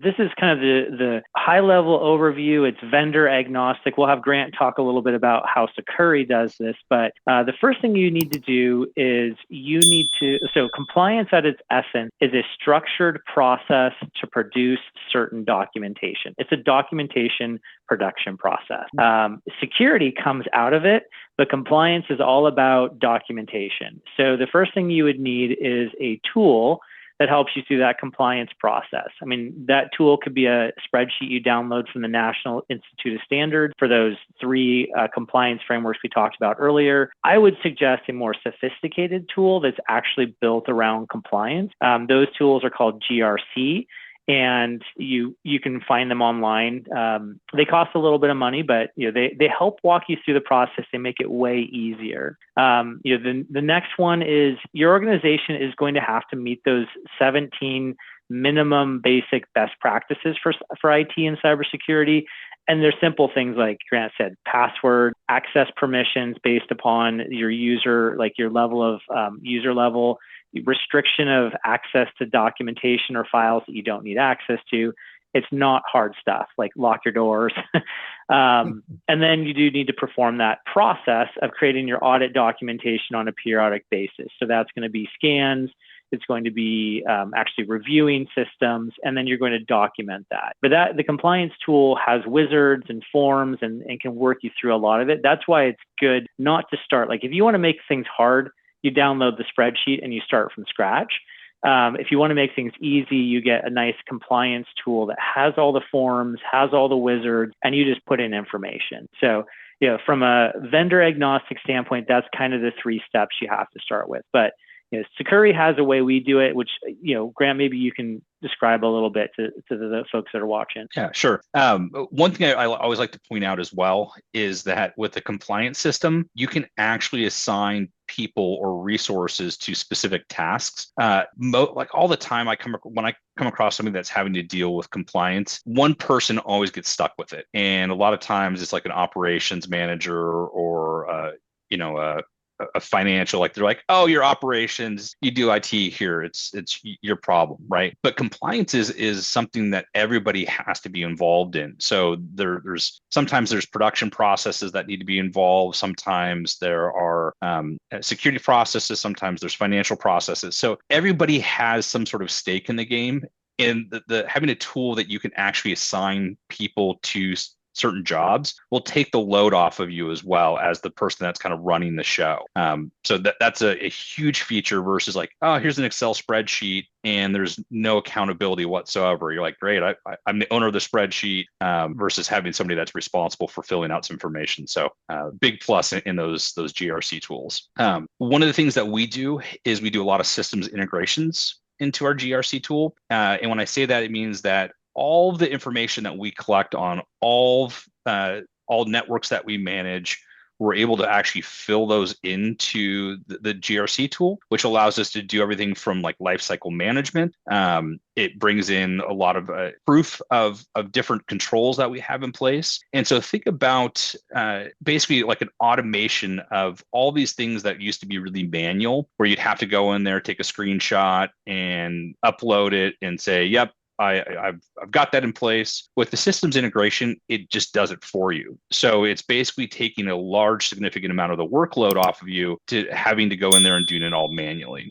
This is kind of the high level overview. It's vendor agnostic. We'll have Grant talk a little bit about how Succurri does this, but the first thing you need to do is so compliance at its essence is a structured process to produce certain documentation. It's a documentation production process. Security comes out of it, but compliance is all about documentation. So the first thing you would need is a tool that helps you through that compliance process. I mean, that tool could be a spreadsheet you download from the National Institute of Standards for those three compliance frameworks we talked about earlier. I would suggest a more sophisticated tool that's actually built around compliance. Those tools are called GRC, and you can find them online. They cost a little bit of money, but they help walk you through the process. They make it way easier. The next one is your organization is going to have to meet those 17 minimum basic best practices for IT and cybersecurity. And there's simple things like Grant said, password, access permissions based upon your user, like your level of user level, restriction of access to documentation or files that you don't need access to. It's not hard stuff like lock your doors. And then you do need to perform that process of creating your audit documentation on a periodic basis. So that's going to be scans. It's going to be actually reviewing systems, and then you're going to document that. But the compliance tool has wizards and forms and can work you through a lot of it. That's why it's good not to start. Like if you want to make things hard, you download the spreadsheet and you start from scratch. If you want to make things easy, you get a nice compliance tool that has all the forms, has all the wizards, and you just put in information. So, from a vendor agnostic standpoint, that's kind of the three steps you have to start with. But Succurri has a way we do it, which, Grant, maybe you can describe a little bit to the folks that are watching. Yeah, sure. One thing I always like to point out as well is that with the compliance system, you can actually assign people or resources to specific tasks. Like all the time, when I come across something that's having to deal with compliance, one person always gets stuck with it, and a lot of times it's like an operations manager or a financial, like they're like, oh, your operations, you do IT here, it's your problem, right? But compliance is something that everybody has to be involved in. So sometimes there's production processes that need to be involved. Sometimes there are security processes. Sometimes there's financial processes. So everybody has some sort of stake in the game. And the having a tool that you can actually assign people to certain jobs will take the load off of you as well as the person that's kind of running the show. So that's a huge feature versus like, oh, here's an Excel spreadsheet and there's no accountability whatsoever. You're like, great, I'm the owner of the spreadsheet versus having somebody that's responsible for filling out some information. So big plus in those GRC tools. One of the things that we do is we do a lot of systems integrations into our GRC tool. And when I say that, it means that all the information that we collect on all networks that we manage, we're able to actually fill those into the GRC tool, which allows us to do everything from like lifecycle management. It brings in a lot of proof of different controls that we have in place. And so think about basically like an automation of all these things that used to be really manual, where you'd have to go in there, take a screenshot and upload it and say, yep, I've got that in place. With the systems integration, it just does it for you. So it's basically taking a large, significant amount of the workload off of you to having to go in there and doing it all manually.